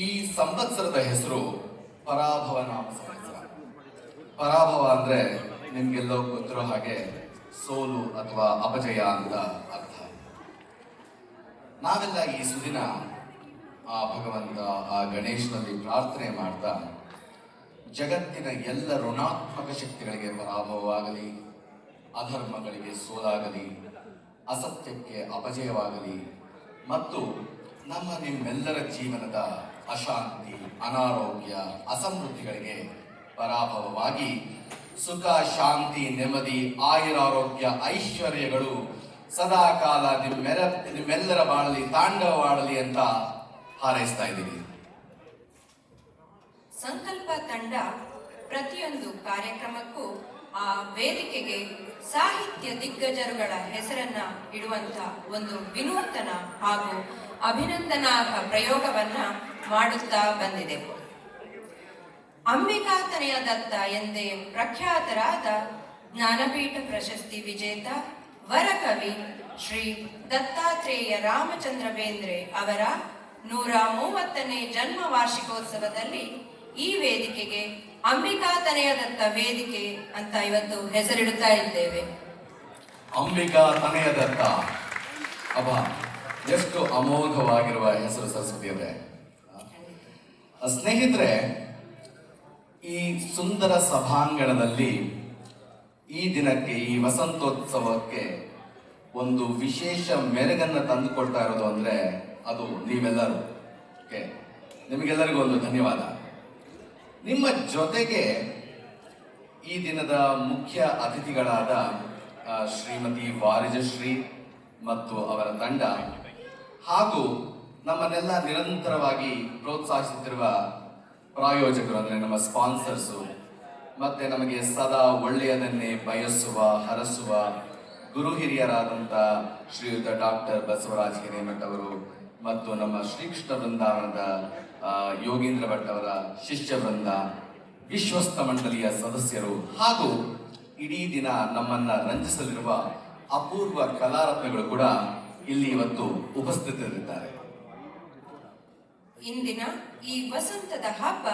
ಈ ಸಂವತ್ಸರದ ಹೆಸರು ಪರಾಭವ ನಾಮ ಸಂವತ್ಸರ. ಪರಾಭವ ಅಂದ್ರೆ ನಿಮ್ಗೆಲ್ಲೋ ಗೊತ್ತಿರೋ ಹಾಗೆ ಸೋಲು ಅಥವಾ ಅಪಜಯ ಅಂತ ಅರ್ಥ. ನಾವೆಲ್ಲ ಈ ಸುದಿನ ಆ ಭಗವಂತ, ಆ ಗಣೇಶನಲ್ಲಿ ಪ್ರಾರ್ಥನೆ ಮಾಡ್ತಾ ಜಗತ್ತಿನ ಎಲ್ಲ ಋಣಾತ್ಮಕ ಶಕ್ತಿಗಳಿಗೆ ಪರಾಭವವಾಗಲಿ, ಅಧರ್ಮಗಳಿಗೆ ಸೋಲಾಗಲಿ, ಅಸತ್ಯಕ್ಕೆ ಅಪಜಯವಾಗಲಿ ಮತ್ತು ನಿಮ್ಮೆಲ್ಲರ ಜೀವನದ ಅಶಾಂತಿ, ಅನಾರೋಗ್ಯ, ಅಸಮೃದ್ಧಿಗಳಿಗೆ ಪರಾಭವವಾಗಿ ಸುಖ, ಶಾಂತಿ, ನೆಮ್ಮದಿ, ಆಯುರಾರೋಗ್ಯ, ಐಶ್ವರ್ಯಗಳು ಸದಾ ಕಾಲ ನಿಮ್ಮೆಲ್ಲರ ಬಾಳಲಿ ತಾಂಡವವಾಡಲಿ ಅಂತ ಹಾರೈಸ್ತಾ ಇದ್ದೀವಿ. ಸಂಕಲ್ಪ ತಂಡ ಪ್ರತಿಯೊಂದು ಕಾರ್ಯಕ್ರಮಕ್ಕೂ ಆ ವೇದಿಕೆಗೆ ಸಾಹಿತ್ಯ ದಿಗ್ಗಜರುಗಳ ಹೆಸರನ್ನ ಇಡುವಂತ ಒಂದು ವಿನೂತನ ಹಾಗೂ ಅಭಿನಂದನಾರ್ಹ ಪ್ರಯೋಗವನ್ನ ಮಾಡುತ್ತಾ ಬಂದಿದೆ. ಅಂಬಿಕಾತನಯ ದತ್ತ ಎಂದೇ ಪ್ರಖ್ಯಾತರಾದ ಜ್ಞಾನಪೀಠ ಪ್ರಶಸ್ತಿ ವಿಜೇತ ವರಕವಿ ಶ್ರೀ ದತ್ತಾತ್ರೇಯ ರಾಮಚಂದ್ರ ಬೇಂದ್ರೆ ಅವರ 130ನೇ ಜನ್ಮ ವಾರ್ಷಿಕೋತ್ಸವದಲ್ಲಿ ಈ ವೇದಿಕೆಗೆ ಅಂಬಿಕಾತನಯ ದತ್ತ ವೇದಿಕೆ ಅಂತ ಇವತ್ತು ಹೆಸರಿಡುತ್ತಾ ಇದ್ದೇವೆ. ಅಂಬಿಕಾತನಯ ದತ್ತ, ಅಬ್ಬ ಎಷ್ಟು ಅಮೋಘವಾಗಿರುವ ಹೆಸರು ಸರಸ್ವತಿ ಅವರೇ. ಸ್ನೇಹಿತರೆ, ಈ ಸುಂದರ ಸಭಾಂಗಣದಲ್ಲಿ ಈ ದಿನಕ್ಕೆ, ಈ ವಸಂತೋತ್ಸವಕ್ಕೆ ಒಂದು ವಿಶೇಷ ಮೆರುಗನ್ನು ತಂದುಕೊಳ್ತಾ ಇರೋದು ಅಂದ್ರೆ ಅದು ನೀವೆಲ್ಲರೂ. ನಿಮಗೆಲ್ಲರಿಗೂ ಒಂದು ಧನ್ಯವಾದ. ನಿಮ್ಮ ಜೊತೆಗೆ ಈ ದಿನದ ಮುಖ್ಯ ಅತಿಥಿಗಳಾದ ಶ್ರೀಮತಿ ವಾರಿಜಶ್ರೀ ಮತ್ತು ಅವರ ತಂಡ ಹಾಗೂ ನಮ್ಮನ್ನೆಲ್ಲ ನಿರಂತರವಾಗಿ ಪ್ರೋತ್ಸಾಹಿಸುತ್ತಿರುವ ಪ್ರಾಯೋಜಕರು ಅಂದರೆ ನಮ್ಮ ಸ್ಪಾನ್ಸರ್ಸು, ಮತ್ತೆ ನಮಗೆ ಸದಾ ಒಳ್ಳೆಯದನ್ನೇ ಬಯಸುವ, ಹರಸುವ ಗುರು ಹಿರಿಯರಾದಂಥ ಶ್ರೀಯುತ ಡಾಕ್ಟರ್ ಬಸವರಾಜ್ ಹಿರೇಮಠ್ ಅವರು ಮತ್ತು ನಮ್ಮ ಶ್ರೀಕೃಷ್ಣ ವೃಂದಾವನದ ಯೋಗೀಂದ್ರ ಭಟ್ ಅವರ ಶಿಷ್ಯ ವೃಂದ, ವಿಶ್ವಸ್ತ ಮಂಡಳಿಯ ಸದಸ್ಯರು ಹಾಗೂ ಇಡೀ ದಿನ ನಮ್ಮನ್ನ ರಂಜಿಸಲಿರುವ ಅಪೂರ್ವ ಕಲಾರತ್ನಗಳು ಕೂಡ ಇಲ್ಲಿ ಇವತ್ತು ಉಪಸ್ಥಿತರಿದ್ದಾರೆ. ಇಂದಿನ ಈ ವಸಂತದ ಹಬ್ಬ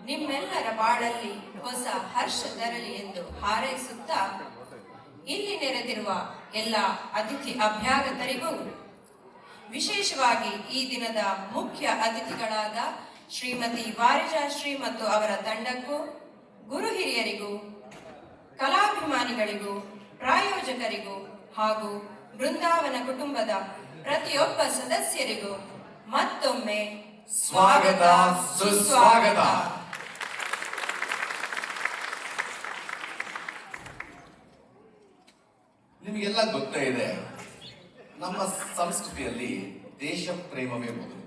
ನಿಮ್ಮೆಲ್ಲರ ಬಾಳಲ್ಲಿ ಹೊಸ ಹರ್ಷ ತರಲಿ ಎಂದು ಹಾರೈಸುತ್ತಾ ಇಲ್ಲಿ ನೆರೆದಿರುವ ಎಲ್ಲ ಅತಿಥಿ ಅಭ್ಯಾಗತರಿಗೂ, ವಿಶೇಷವಾಗಿ ಈ ದಿನದ ಮುಖ್ಯ ಅತಿಥಿಗಳಾದ ಶ್ರೀಮತಿ ವಾರಿಜಾಶ್ರೀ ಮತ್ತು ಅವರ ತಂಡಕ್ಕೂ, ಗುರು ಹಿರಿಯರಿಗೂ, ಕಲಾಭಿಮಾನಿಗಳಿಗೂ, ಪ್ರಾಯೋಜಕರಿಗೂ ಹಾಗೂ ಬೃಂದಾವನ ಕುಟುಂಬದ ಪ್ರತಿಯೊಬ್ಬ ಸದಸ್ಯರಿಗೂ ಮತ್ತೊಮ್ಮೆ ಸ್ವಾಗತ, ಸುಸ್ವಾಗತ. ನಿಮಗೆಲ್ಲ ಗೊತ್ತೇ ಇದೆ, ನಮ್ಮ ಸಂಸ್ಕೃತಿಯಲ್ಲಿ ದೇಶ ಪ್ರೇಮವೇ ಮೊದಲು.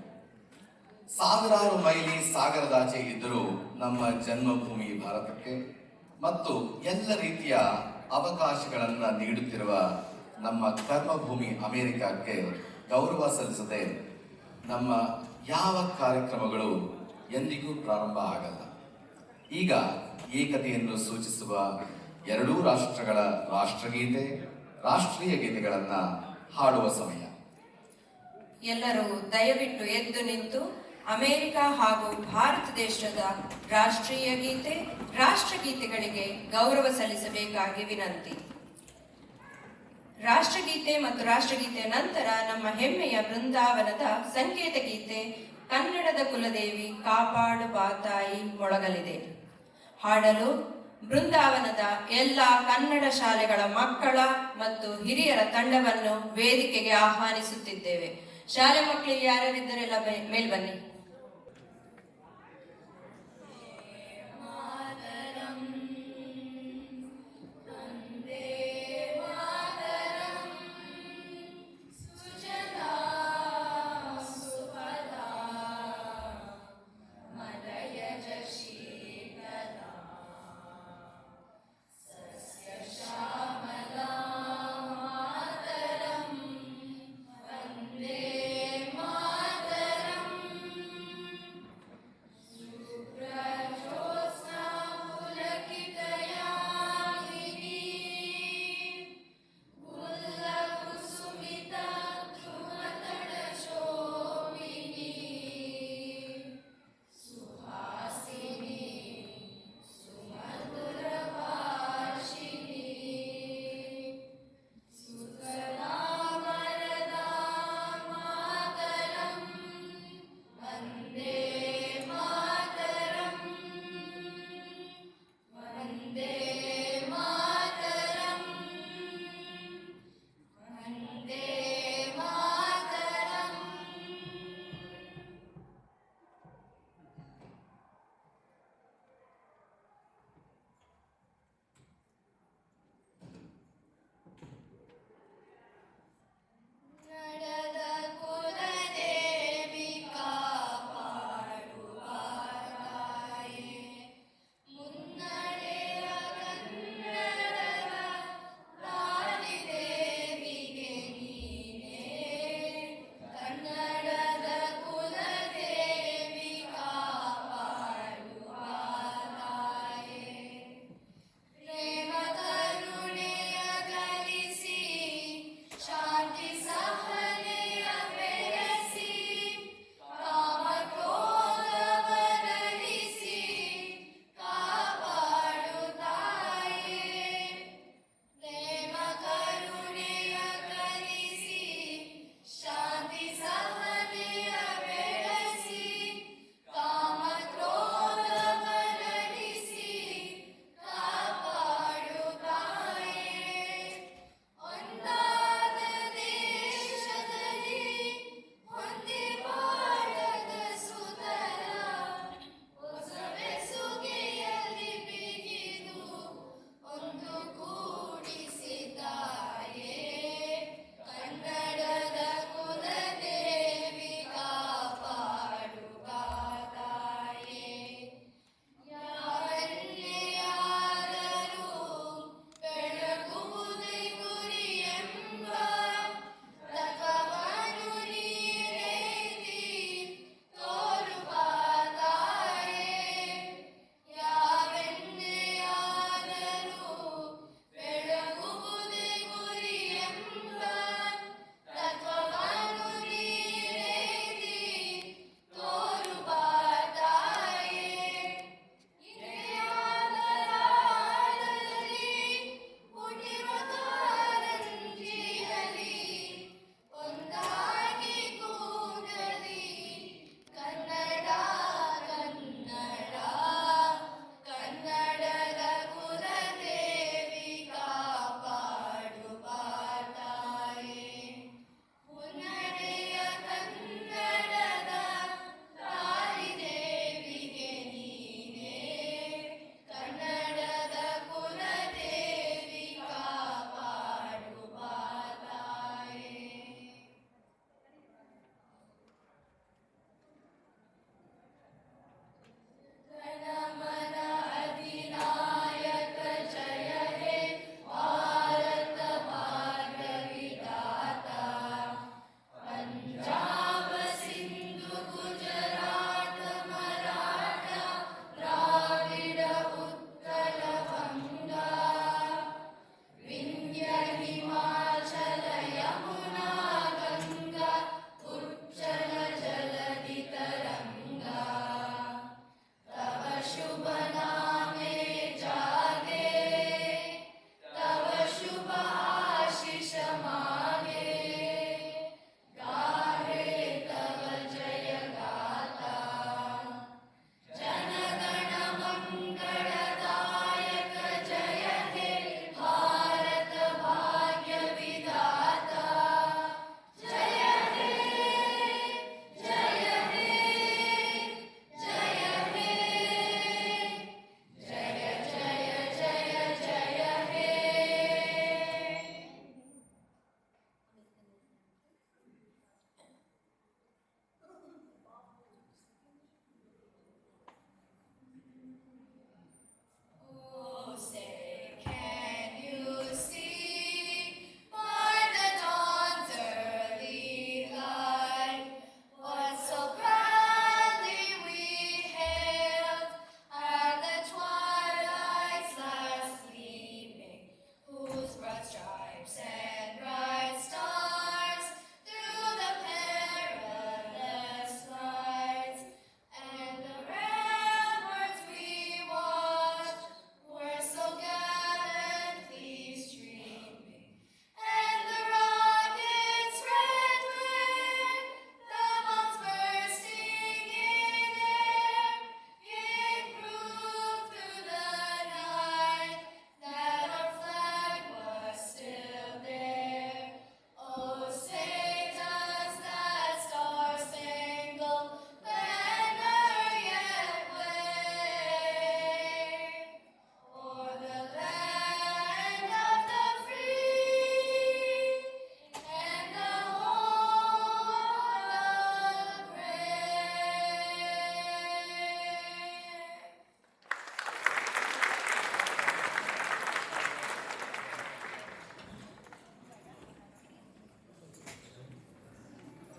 ಸಾವಿರಾರು ಮೈಲಿ ಸಾಗರದಾಚೆ ಇದ್ದರೂ ನಮ್ಮ ಜನ್ಮಭೂಮಿ ಭಾರತಕ್ಕೆ ಮತ್ತು ಎಲ್ಲ ರೀತಿಯ ಅವಕಾಶಗಳನ್ನು ನೀಡುತ್ತಿರುವ ನಮ್ಮ ಕರ್ಮಭೂಮಿ ಅಮೆರಿಕಕ್ಕೆ ಗೌರವ ಸಲ್ಲಿಸದೆ ನಮ್ಮ ಯಾವ ಕಾರ್ಯಕ್ರಮಗಳು ಎಂದಿಗೂ ಪ್ರಾರಂಭ ಆಗಲ್ಲ. ಈಗ ಏಕತೆಯನ್ನು ಸೂಚಿಸುವ ಎರಡೂ ರಾಷ್ಟ್ರಗಳ ರಾಷ್ಟ್ರಗೀತೆ, ರಾಷ್ಟ್ರೀಯ ಗೀತೆಗಳನ್ನ ಹಾಡುವ ಸಮಯ. ಎಲ್ಲರೂ ದಯವಿಟ್ಟು ಎದ್ದು ನಿಂತು ಅಮೆರಿಕ ಹಾಗೂ ಭಾರತ ದೇಶದ ರಾಷ್ಟ್ರೀಯ ಗೀತೆ, ರಾಷ್ಟ್ರಗೀತೆಗಳಿಗೆ ಗೌರವ ಸಲ್ಲಿಸಬೇಕಾಗಿ ವಿನಂತಿ. ರಾಷ್ಟ್ರಗೀತೆ ಮತ್ತು ರಾಷ್ಟ್ರಗೀತೆ ನಂತರ ನಮ್ಮ ಹೆಮ್ಮೆಯ ಬೃಂದಾವನದ ಸಂಕೇತ ಗೀತೆ ಕನ್ನಡದ ಕುಲದೇವಿ ಕಾಪಾಡು ಬಾತಾಯಿ ಮೊಳಗಲಿದೆ. ಹಾಡಲು ಬೃಂದಾವನದ ಎಲ್ಲ ಕನ್ನಡ ಶಾಲೆಗಳ ಮಕ್ಕಳ ಮತ್ತು ಹಿರಿಯರ ತಂಡವನ್ನು ವೇದಿಕೆಗೆ ಆಹ್ವಾನಿಸುತ್ತಿದ್ದೇವೆ. ಶಾಲೆ ಮಕ್ಕಳಿಗೆ ಯಾರ್ಯಾರಿದ್ದರೆಲ್ಲ ಮೇಲ್ ಬನ್ನಿ.